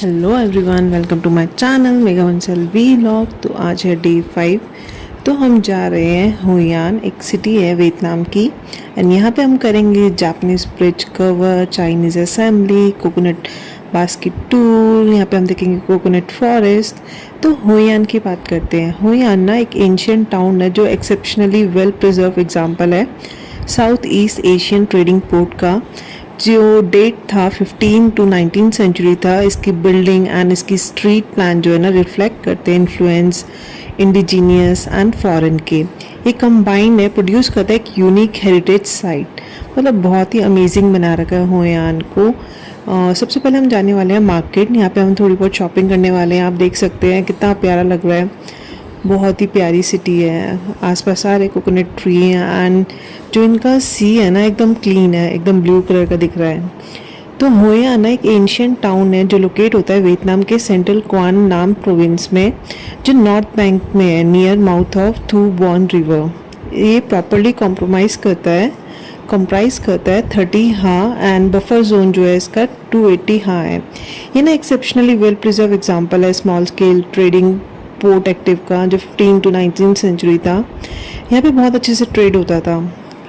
Hello everyone, welcome to my channel Megha Bansal vlog. तो आज है डे 5। तो हम जा रहे हैं हुयान, एक सिटी है वियतनाम की। एंड यहाँ पे हम करेंगे Japanese bridge cover, Chinese assembly, coconut basket tour. यहाँ पे हम देखेंगे कोकोनट फॉरेस्ट। तो हुयान की बात करते हैं। हुयान ना एक एंशियंट टाउन है जो एक्सेप्शनली वेल प्रिजर्व एग्जाम्पल है south east Asian trading port का, जो डेट था 15 टू 19 सेंचुरी था। इसकी बिल्डिंग एंड इसकी स्ट्रीट प्लान जो है ना रिफ्लेक्ट करते हैं इन्फ्लुएंस इंडिजीनियस एंड फॉरेन के। ये कंबाइंड है, प्रोड्यूस करता है एक यूनिक हेरिटेज साइट। मतलब बहुत ही अमेजिंग बना रखा है हुयान को। सबसे पहले हम जाने वाले हैं मार्केट। यहाँ पे हम थोड़ी बहुत शॉपिंग करने वाले हैं। आप देख सकते हैं कितना प्यारा लग रहा है। बहुत ही प्यारी सिटी है। आसपास सारे कोकोनट ट्री हैं एंड जो इनका सी है ना एकदम क्लीन है, एकदम ब्लू कलर का दिख रहा है। तो होया ना एक एंशियंट टाउन है जो लोकेट होता है वियतनाम के सेंट्रल क्वान नाम प्रोविंस में, जो नॉर्थ बैंक में है, नियर माउथ ऑफ थू बॉन रिवर। ये प्रॉपरली कंप्राइज करता है 30 हाँ एंड बफर जोन जो है इसका 280 हाँ है। ये ना एक्सेप्शनली वेल प्रिजर्व एग्जाम्पल है small scale trading port active का, जो 15 टू 19 सेंचुरी था। यहाँ पे बहुत अच्छे से ट्रेड होता था।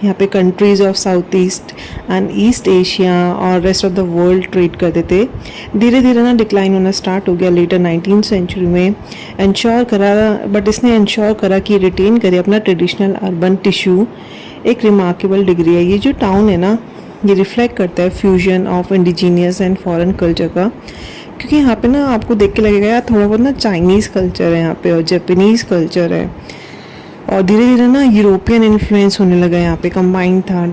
यहाँ पे countries of south east and east Asia और rest of the world trade करते थे। धीरे धीरे ना डिक्लाइन होना स्टार्ट हो गया लेटर 19 सेंचुरी में। इसने इंश्योर करा कि रिटेन करे अपना ट्रेडिशनल अर्बन टिश्यू। एक रिमार्केबल डिग्री है। ये जो टाउन है ना, ये रिफ्लेक्ट करता है fusion of indigenous and foreign culture का, क्योंकि यहाँ पे ना आपको देख के लगेगा यार थोड़ा बहुत ना चाइनीज़ कल्चर है यहाँ पे और जापानीज़ कल्चर है, और धीरे धीरे ना यूरोपियन इन्फ्लुएंस होने लगा यहाँ पे। कंबाइन था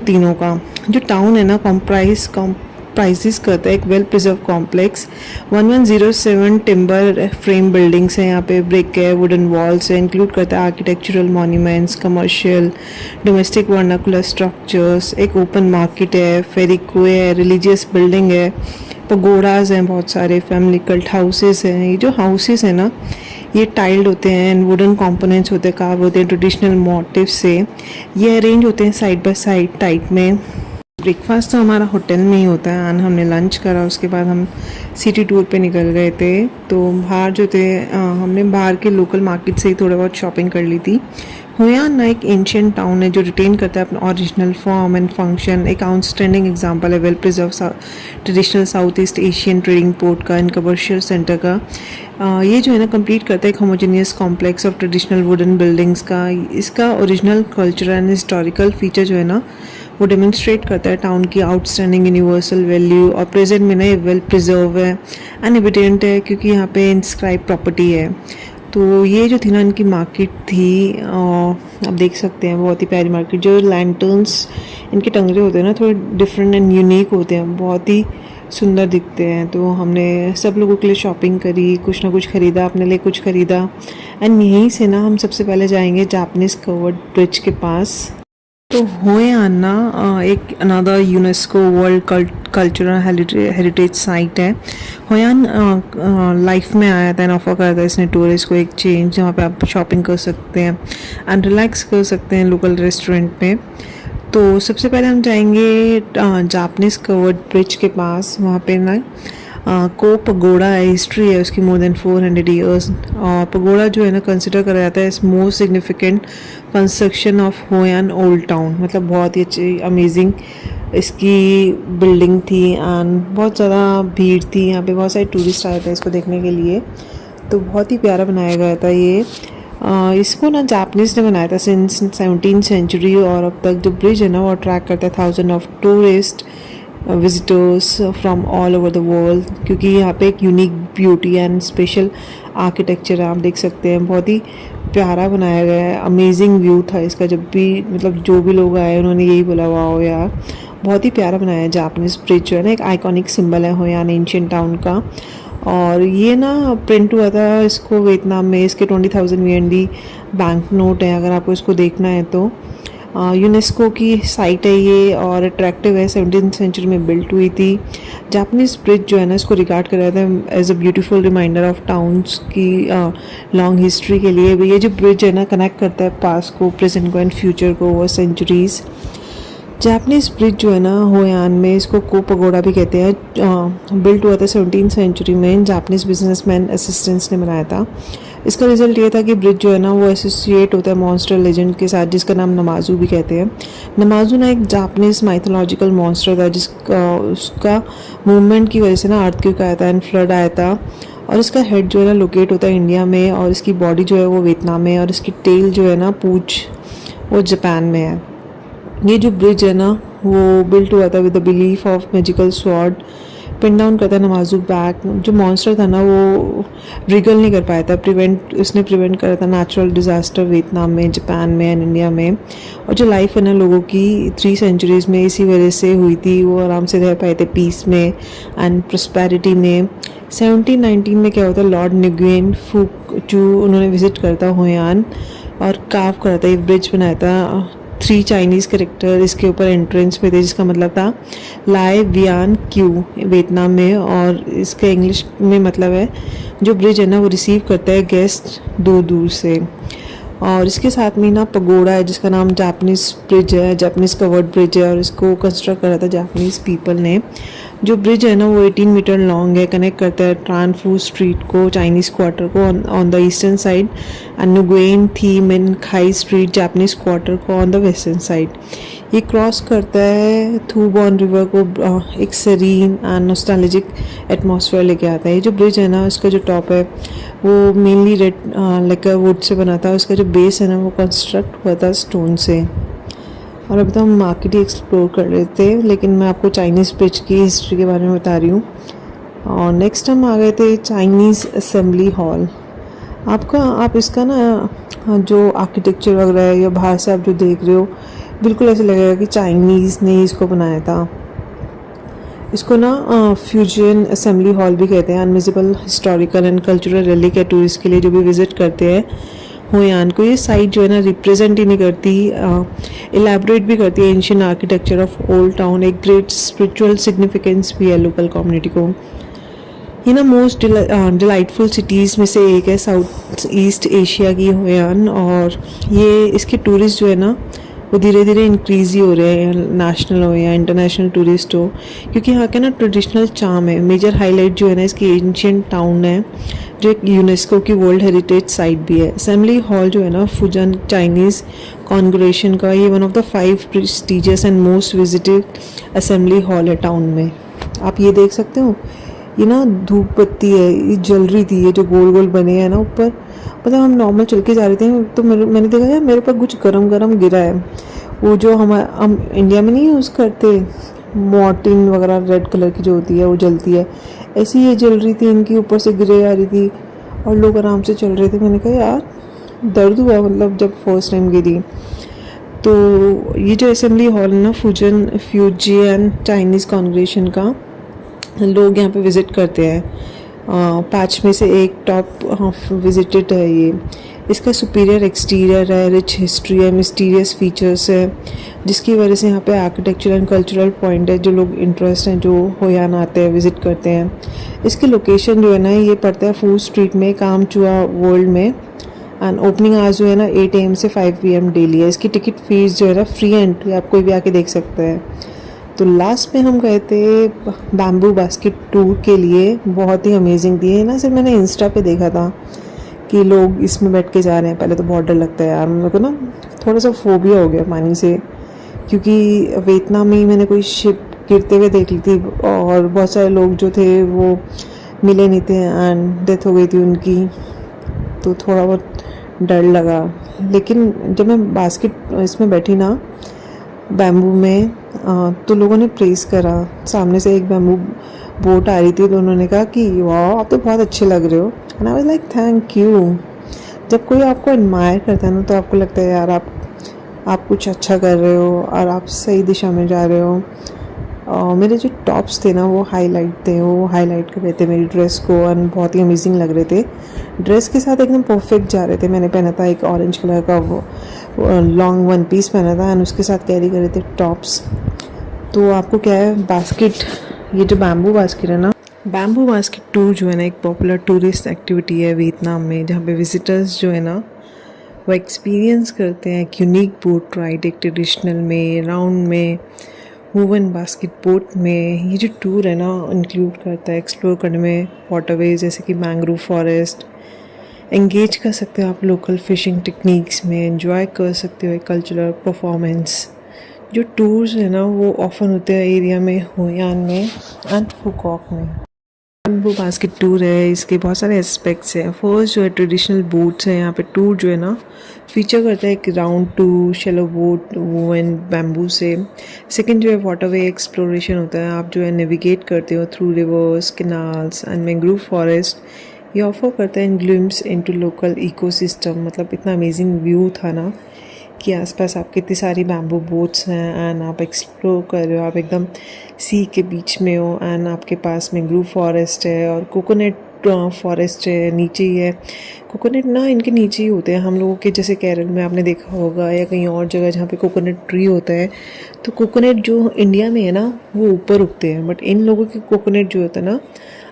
तीनों का। जो टाउन है ना कंप्राइजेस करता है एक well preserve complex. 1107 timber frame buildings हैं यहाँ पे, ब्रिक है, वुडन वॉल्स है। इंक्लूड करता है architectural monuments, commercial domestic vernacular structures, एक ओपन मार्केट है, फेरिक्वे है, रिलीजियस बिल्डिंग है, पगोडाज हैं, बहुत सारे फैमिली कल्ट हाउसेस हैं। ये जो हाउसेस हैं ना, ये टाइल्ड होते हैं एंड वुडन कंपोनेंट्स होते हैं, कार्व होते हैं ट्रेडिशनल मोटिव से। ये अरेंज होते हैं साइड बाय साइड टाइप में। ब्रेकफास्ट तो हमारा होटल में ही होता है एंड हमने लंच करा, उसके बाद हम सिटी टूर पे निकल गए थे। तो बाहर जो थे हमने बाहर के लोकल मार्केट से ही थोड़ा बहुत शॉपिंग कर ली थी। हुयान ना एक एंशियंट टाउन है जो रिटेन करता है अपना ओरिजिनल फॉर्म एंड फंक्शन। एक आउटस्टैंडिंग एग्जांपल है well preserve traditional south east Asian trading port का एंड कमर्शियल सेंटर का। ये जो है ना कंप्लीट करता है एक homogeneous complex of traditional wooden buildings का। इसका original culture and historical feature जो है ना वो डेमोन्स्ट्रेट करता है टाउन की आउटस्टैंडिंग यूनिवर्सल वैल्यू। और प्रेजेंट में ना ये वेल प्रिजर्व है एंड एविडेंट है क्योंकि यहाँ पे इंस्क्राइब प्रॉपर्टी है। तो ये जो थी ना इनकी मार्केट थी, आप देख सकते हैं बहुत ही प्यारी मार्केट। जो लैंटर्न्स इनके टंगरे होते हैं ना थोड़े डिफरेंट एंड यूनिक होते हैं, बहुत ही सुंदर दिखते हैं। तो हमने सब लोगों के लिए शॉपिंग करी, कुछ ना कुछ ख़रीदा, अपने लिए कुछ ख़रीदा। एंड यहीं से ना हम सबसे पहले जाएंगे जापानीज़ कवर्ड ब्रिज के पास। तो हुयान ना एक another UNESCO world cultural heritage site है। हुयान लाइफ में आया था एंड ऑफर करता है इसने टूरिस्ट को एक चेंज, जहाँ पे आप शॉपिंग कर सकते हैं एंड रिलैक्स कर सकते हैं लोकल रेस्टोरेंट में। तो सबसे पहले हम जाएंगे जापानीज़ कवर्ड ब्रिज के पास। वहाँ पे ना को पगोड़ा है, हिस्ट्री है उसकी मोर देन 400 ईयर्स। और पगोड़ा जो है ना कंसिडर करा जाता है इस most significant construction of Hoi An old town. मतलब बहुत ही अच्छी अमेजिंग इसकी बिल्डिंग थी एंड बहुत ज़्यादा भीड़ थी यहाँ पे, बहुत सारे टूरिस्ट आए थे इसको देखने के लिए। तो बहुत ही प्यारा बनाया गया था ये। इसको ना जापानीज़ ने बनाया था सिंस 17 सेंचुरी, और अब तक जो ब्रिज है ना वो अट्रैक्ट करता है thousand of tourist visitors from all over the world, क्योंकि यहाँ पे एक unique beauty and special architecture है। आप देख सकते हैं बहुत ही प्यारा बनाया गया है। अमेजिंग व्यू था इसका। जब भी मतलब जो भी लोग आए उन्होंने यही बोला वाओ यार बहुत ही प्यारा बनाया है। जापानीज़ ब्रिज जो है ना एक आइकॉनिक सिंबल है हुयान एंशियंट टाउन का। और ये ना प्रिंट हुआ था इसको वियतनाम में। इसके 20,000 VND बैंक नोट है अगर आपको इसको देखना है तो। यूनेस्को की साइट है ये और अट्रैक्टिव है। 17th सेंचुरी में बिल्ट हुई थी। जापानीज़ ब्रिज जो है ना इसको रिगार्ड करा जाता है as a beautiful reminder of towns की लॉन्ग हिस्ट्री के लिए। ये जो ब्रिज है ना कनेक्ट करता है पास्ट को, प्रेजेंट को एंड फ्यूचर को ओवर सेंचुरीज़। जापानीज ब्रिज जो है ना होयान में, इसको को पगोड़ा भी कहते हैं, बिल्ट हुआ था 17th सेंचुरी में। जापानीज बिजनेसमैन असिस्टेंट्स ने बनाया था। इसका रिजल्ट ये था कि ब्रिज जो है ना वो एसोसिएट होता है मॉन्स्टर लेजेंड के साथ, जिसका नाम नमाजू भी कहते हैं। नमाजू ना एक जापानीज माइथोलॉजिकल मॉन्स्टर था, जिसका उसका मूवमेंट की वजह से ना अर्थक्वेक आया था एंड फ्लड आया था। और इसका हेड जो है ना लोकेट होता है इंडिया में, और इसकी बॉडी जो है वो वियतनाम में है, और इसकी टेल जो है ना पूंछ वो जापान में है। ये जो ब्रिज है ना वो बिल्ट हुआ था with the belief of magical sword, pin down करता है नमाजू बैक। जो मॉन्स्टर था ना वो रिगल नहीं कर पाया था, उसने प्रिवेंट करा था नेचुरल डिजास्टर वियतनाम में, जापान में एंड इंडिया में। और जो लाइफ है ना लोगों की 3 सेंचुरीज में इसी वजह से हुई थी, वो आराम से रह पाए थे पीस में एंड प्रोस्पेरिटी में। 1719 में क्या होता है, लॉर्ड निगुएन फुकचू उन्होंने विजिट करता होयान और काव करा था, ये ब्रिज बनाया था। 3 चाइनीज़ कैरेक्टर इसके ऊपर एंट्रेंस पे थे, जिसका मतलब था लाई वियान क्यू वियतनाम में, और इसका इंग्लिश में मतलब है जो ब्रिज है ना वो रिसीव करता है गेस्ट दूर दूर से। और इसके साथ में ना पगोड़ा है, जिसका नाम जापानीज ब्रिज है, जापानीज कवर्ड ब्रिज है, और इसको कंस्ट्रक्ट करा था जापानीज पीपल ने। जो ब्रिज है ना वो 18 मीटर लॉन्ग है, कनेक्ट करता है ट्रांफू स्ट्रीट को चाइनीज़ क्वार्टर को on the eastern side and Nguyen Thi Minh Khai street Japanese quarter को ऑन द वेस्टर्न साइड। ये क्रॉस करता है थूबॉन रिवर को, एक सरीन एंड नॉस्टैल्जिक एटमॉस्फेयर लेके आता है। ये जो ब्रिज है ना उसका जो टॉप है वो mainly red like would say बना था, उसका जो बेस है ना वो कंस्ट्रक्ट हुआ था स्टोन से। और अभी तो हम मार्केट ही एक्सप्लोर कर रहे थे, लेकिन मैं आपको चाइनीज़ ब्रिज की हिस्ट्री के बारे में बता रही हूँ। और नेक्स्ट हम आ गए थे चाइनीज़ असेंबली हॉल। आप इसका ना जो आर्किटेक्चर वगैरह है या बाहर से आप जो देख रहे हो, बिल्कुल ऐसे लगेगा कि चाइनीज़ ने इसको बनाया था। इसको ना फ्यूजन असेंबली हॉल भी कहते हैं। अनविजिबल हिस्टोरिकल एंड कल्चरल रिलीक है टूरिस्ट के लिए जो भी विजिट करते हैं होयान को। ये साइट जो है ना रिप्रेजेंट ही नहीं करती, इलेबोरेट भी करती है ancient architecture of old town. एक ग्रेट स्पिरिचुअल सिग्निफिकेंस भी है लोकल कम्युनिटी को। ये ना मोस्ट डिलाइटफुल सिटीज़ में से एक है साउथ ईस्ट एशिया की होयान, और ये इसके टूरिस्ट जो है ना वो धीरे धीरे इंक्रीज़ ही हो रहे हैं, नेशनल हो या इंटरनेशनल टूरिस्ट हो, क्योंकि यहाँ का ना ट्रेडिशनल चार्म है। मेजर हाईलाइट जो है ना इसकी एंशियंट टाउन है, जो एक यूनेस्को की वर्ल्ड हेरिटेज साइट भी है। असेंबली हॉल जो है ना फुजन चाइनीज़ कॉन्ग्रेगेशन का, ये one of the 5 prestigious and most visited assembly hall है टाउन में। आप ये देख सकते हो, ये ना धूप बत्ती है, ये जल रही थी, ये जो गोल गोल बने हैं ना ऊपर। मतलब हम नॉर्मल चल के जा रहे थे तो मैंने देखा यार मेरे पर कुछ गरम गरम गिरा है। वो जो हम इंडिया में नहीं यूज़ करते मॉर्टिन वगैरह रेड कलर की जो होती है वो जलती है, ऐसी ये जल रही थी, इनके ऊपर से गिरे आ रही थी और लोग आराम से चल रहे थे। मैंने कहा यार दर्द हुआ, मतलब जब फर्स्ट टाइम गिरी। तो ये जो असेंबली हॉल है ना फ्यूजियन चाइनीज़ कॉन्ग्रेगेशन का, लोग यहाँ पे विज़िट करते हैं। 5 में से एक टॉप विजिटेड है ये। इसका सुपीरियर एक्सटीरियर है, रिच हिस्ट्री है, मिस्टीरियस फीचर्स है, जिसकी वजह से यहाँ पे आर्किटेक्चर एंड कल्चरल पॉइंट है। जो लोग इंटरेस्ट हैं जो होयान आते हैं विज़िट करते हैं। इसकी लोकेशन जो है ना ये पड़ता है फूड स्ट्रीट में कामचुआ वर्ल्ड में, एंड ओपनिंग आवर्स जो है ना 8 AM से 5 PM डेली है। इसकी टिकट फीस जो है ना फ्री एंट्री, आप कोई भी आके देख सकते हैं। तो लास्ट में हम गए थे बैम्बू बास्केट टूर के लिए, बहुत ही अमेजिंग थी। ना सिर्फ मैंने इंस्टा पे देखा था कि लोग इसमें बैठ के जा रहे हैं, पहले तो बहुत डर लगता है यार मेरे को ना, थोड़ा सा फोबिया हो गया पानी से, क्योंकि वियतनाम में ही मैंने कोई शिप गिरते हुए देख ली थी और बहुत सारे लोग जो थे वो मिले नहीं थे एंड डेथ हो गई थी उनकी, तो थोड़ा बहुत डर लगा। लेकिन जब मैं बास्केट इसमें बैठी ना बैम्बू में, तो लोगों ने प्रेस करा। सामने से एक बैम्बू बोट आ रही थी तो उन्होंने कहा कि वाह आप तो बहुत अच्छे लग रहे हो, and I was like thank you. जब कोई आपको एडमायर करता है ना तो आपको लगता है यार आप कुछ अच्छा कर रहे हो और आप सही दिशा में जा रहे हो। मेरे जो टॉप्स थे ना वो हाईलाइट कर रहे थे मेरी ड्रेस को, एंड बहुत ही अमेजिंग लग रहे थे। ड्रेस के साथ एकदम परफेक्ट जा रहे थे। मैंने पहना था एक ऑरेंज कलर का वो लॉन्ग 1 पीस पहना था, एंड उसके साथ कैरी कर रहे थे टॉप्स। तो आपको क्या है बास्केट, ये जो बैम्बू बास्केट है ना, बैम्बू बास्केट टूर जो है ना एक पॉपुलर टूरिस्ट एक्टिविटी है वियतनाम में, जहाँ पे विजिटर्स जो है ना वो एक्सपीरियंस करते हैं एक यूनिक बोट राइड, एक ट्रेडिशनल में, राउंड में, वूवन बास्केट बोट में। ये जो टूर है ना इंक्लूड करता है एक्सप्लोर करने में वाटरवेज जैसे कि मैंग्रोव फॉरेस्ट, एंगेज कर सकते हो आप लोकल फिशिंग टेक्निक्स में, एंजॉय कर सकते हो एक कल्चरल परफॉर्मेंस। जो टूर्स है ना वो ऑफन होते हैं एरिया में, होयान में एंड फुकॉक में। बैम्बू बास्केट टूर है, इसके बहुत सारे एस्पेक्ट्स हैं। फर्स्ट जो है ट्रेडिशनल बोट्स है, यहाँ पे टूर जो है ना फीचर करता है एक राउंड टू शेलो बोट वो एंड बैम्बू से। सेकंड जो है वाटरवे एक्सप्लोरेशन होता है, आप जो है नेविगेट करते हो through reverse, canals and mangrove forest. ये ऑफर करता है ग्लिम्स इनटू लोकल इकोसिस्टम। मतलब इतना अमेजिंग व्यू था ना कि आसपास आपके इतनी सारी बैम्बू बोट्स हैं एंड आप एक्सप्लोर कर रहे हो, आप एकदम सी के बीच में हो एंड आपके पास मैंग्रोव फॉरेस्ट है और कोकोनट फॉरेस्ट है, नीचे ही है। कोकोनट ना इनके नीचे ही होते हैं, हम लोगों के जैसे केरल में आपने देखा होगा या कहीं और जगह जहाँ पे कोकोनट ट्री होता है, तो कोकोनट जो इंडिया में है ना वो ऊपर उगते हैं, बट इन लोगों के कोकोनट जो होता है ना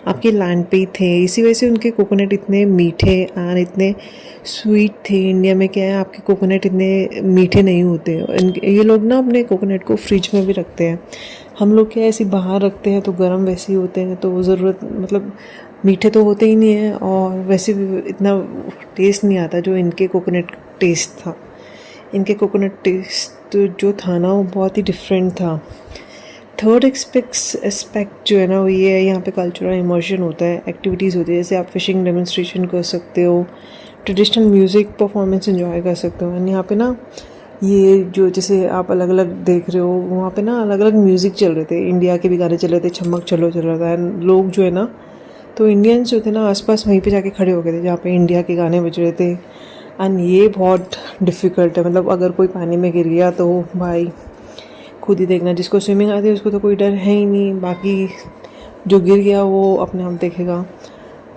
आपके लैंड पे ही थे। इसी वजह से उनके कोकोनट इतने मीठे एंड इतने स्वीट थे। इंडिया में क्या है आपके कोकोनट इतने मीठे नहीं होते। ये लोग ना अपने कोकोनट को फ्रिज में भी रखते हैं, हम लोग क्या ऐसे बाहर रखते हैं तो गर्म वैसे ही होते हैं, तो वो ज़रूरत मतलब मीठे तो होते ही नहीं है और वैसे भी इतना टेस्ट नहीं आता जो इनके कोकोनट टेस्ट था। इनके कोकोनट टेस्ट जो था ना वो बहुत ही डिफरेंट था। थर्ड एस्पेक्ट जो है ना वो ये है, यहाँ पे कल्चरल इमर्शन होता है, एक्टिविटीज़ होती है, जैसे आप फिशिंग डेमोन्स्ट्रेशन कर सकते हो, ट्रेडिशनल म्यूज़िक परफॉर्मेंस एंजॉय कर सकते हो। एंड यहाँ पे ना ये जो जैसे आप अलग अलग देख रहे हो वहाँ पे ना अलग अलग म्यूज़िक चल रहे थे, इंडिया के भी गाने चल रहे थे, चमक चलो चल रहा था। एंड लोग जो है ना तो इंडियंस जो थे ना आसपास वहीं पे जाके खड़े हो गए थे जहाँ पे इंडिया के गाने बज रहे थे। एंड ये बहुत डिफ़िकल्ट है, मतलब अगर कोई पानी में गिर गया तो भाई खुद ही देखना, जिसको स्विमिंग आती है उसको तो कोई डर है ही नहीं, बाकी जो गिर गया वो अपने आप देखेगा।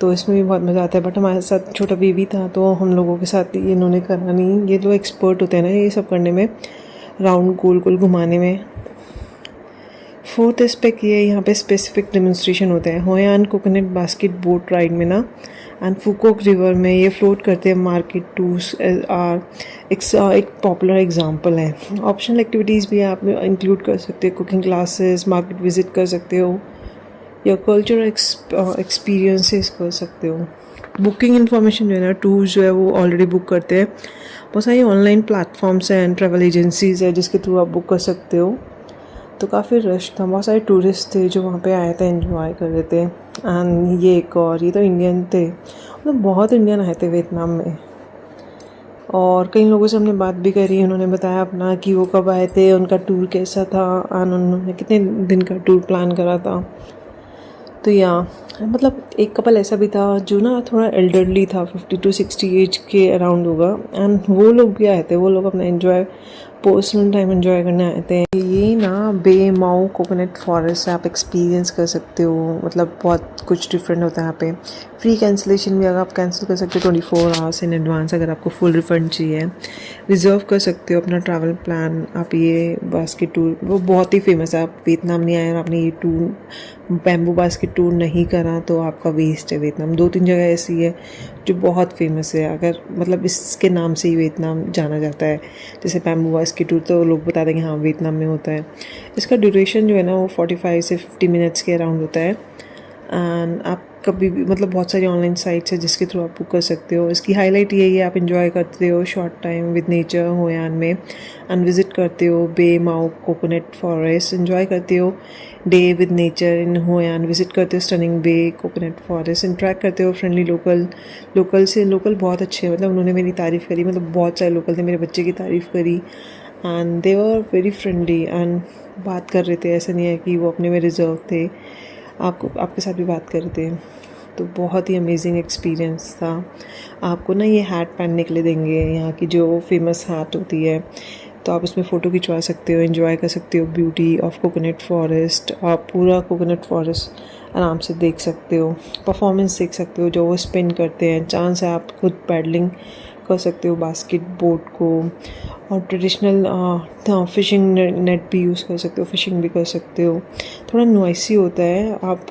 तो इसमें भी बहुत मज़ा आता है। बट हमारे साथ छोटा बेबी था तो हम लोगों के साथ ये इन्होंने करा नहीं। ये लोग एक्सपर्ट होते हैं ना ये सब करने में, राउंड गोल गोल घुमाने में। फोर्थ एस्पेक्ट ये यहाँ पे स्पेसिफिक डेमोन्स्ट्रेशन होते हैं Hoi An coconut basket boat ride में ना एंड फुकोक रिवर में ये फ्लोट करते हैं। मार्केट टूर्स आर एक पॉपुलर एग्जांपल है। ऑप्शनल एक्टिविटीज़ भी आप इंक्लूड कर सकते हो, कुकिंग क्लासेस, मार्केट विजिट कर सकते हो या कल्चरल एक्सपीरियंसेस कर सकते हो। बुकिंग इन्फॉर्मेशन जो है ना टूर्स जो है वो ऑलरेडी बुक करते हैं, बहुत सारी ऑनलाइन प्लेटफॉर्म्स हैं एंड ट्रैवल एजेंसीज़ है जिसके थ्रू आप बुक कर सकते हो। तो काफ़ी रश था, बहुत सारे टूरिस्ट थे जो वहाँ पे आए थे, एंजॉय कर रहे थे। एंड ये एक और ये तो इंडियन थे, मतलब बहुत इंडियन आए थे वियतनाम में। और कई लोगों से हमने बात भी करी, उन्होंने बताया अपना कि वो कब आए थे, उनका टूर कैसा था एंड उन्होंने कितने दिन का टूर प्लान करा था। तो या मतलब एक कपल ऐसा भी था जो ना थोड़ा एल्डरली था, 50 to 60 एज के अराउंड होगा। एंड वो लोग भी आए थे, वो लोग अपना एंजॉय पर्सनल टाइम एंजॉय करने आए थे। ये ना बे माओ कोकोनट फॉरेस्ट आप एक्सपीरियंस कर सकते हो, मतलब बहुत कुछ डिफरेंट होता है यहाँ पे। फ्री कैंसिलेशन भी अगर आप कैंसिल कर सकते हो 24 आवर्स इन एडवांस, अगर आपको फुल रिफंड चाहिए। रिजर्व कर सकते हो अपना ट्रैवल प्लान आप। ये बास्केट टूर वो बहुत ही फेमस है, आप वियतनाम नहीं आए और आपने ये टूर बैम्बू बास्केट टूर नहीं करा तो आपका वेस्ट है। वियतनाम 2-3 जगह ऐसी है जो बहुत फेमस है, अगर मतलब इसके नाम से ही वियतनाम जाना जाता है। जैसे बैम्बू बास्केट टूर तो लोग बता देंगे हाँ वियतनाम में होता है। इसका ड्यूरेशन जो है ना वो 45 से 50 मिनट्स के अराउंड होता है। एंड आप कभी भी मतलब बहुत सारी ऑनलाइन साइट्स है जिसके थ्रू आप बुक कर सकते हो। इसकी हाईलाइट यही है आप इंजॉय करते हो short time with nature Hoi An में एंड विजिट करते हो बे माओ कोकोनट फॉरेस्ट, इंजॉय करते हो day with nature in Hoi An, visit करते हो स्टनिंग बे कोकोनट फॉरेस्ट, इंटरेक्ट करते हो फ्रेंडली लोकल से। लोकल बहुत अच्छे, मतलब उन्होंने मेरी तारीफ़ करी, मतलब बहुत सारे लोकल थे, मेरे बच्चे की तारीफ़ करी and they were very friendly and बात कर रहे थे, ऐसा नहीं है कि वो अपने में रिजर्व थे, आपके साथ भी बात कर रहे थे। तो बहुत ही अमेजिंग एक्सपीरियंस था। आपको ना ये हैट पहनने के लिए देंगे, यहाँ की जो फेमस हैट होती है, तो आप इसमें फ़ोटो खिंचवा सकते हो, एंजॉय कर सकते हो ब्यूटी ऑफ कोकोनट फॉरेस्ट। आप पूरा कोकोनट फॉरेस्ट आराम से देख सकते हो, परफॉर्मेंस देख सकते हो जो वो स्पिन करते हैं। चांस है आप खुद पैडलिंग कर सकते हो बास्केट बोट को, और ट्रेडिशनल फिशिंग नेट भी यूज़ कर सकते हो, फिशिंग भी कर सकते हो। थोड़ा नॉइसी होता है, आप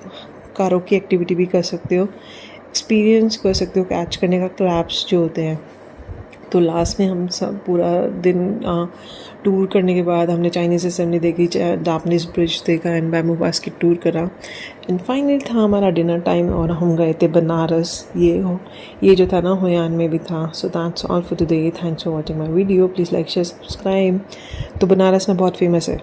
कारों की एक्टिविटी भी कर सकते हो, एक्सपीरियंस कर सकते हो कैच करने का, क्रैब्स जो होते हैं तो लास्ट में हम सब पूरा दिन टूर करने के बाद हमने चाइनीज़ असेंबली देखी, जापानीज़ ब्रिज देखा एंड बैम्बू बास्केट टूर करा एंड फाइनल था हमारा डिनर टाइम और हम गए थे बनारस। ये जो था ना हुयान में भी था। So that's all for today. Thanks for watching my video. Please like share subscribe. तो बनारस में बहुत फेमस है।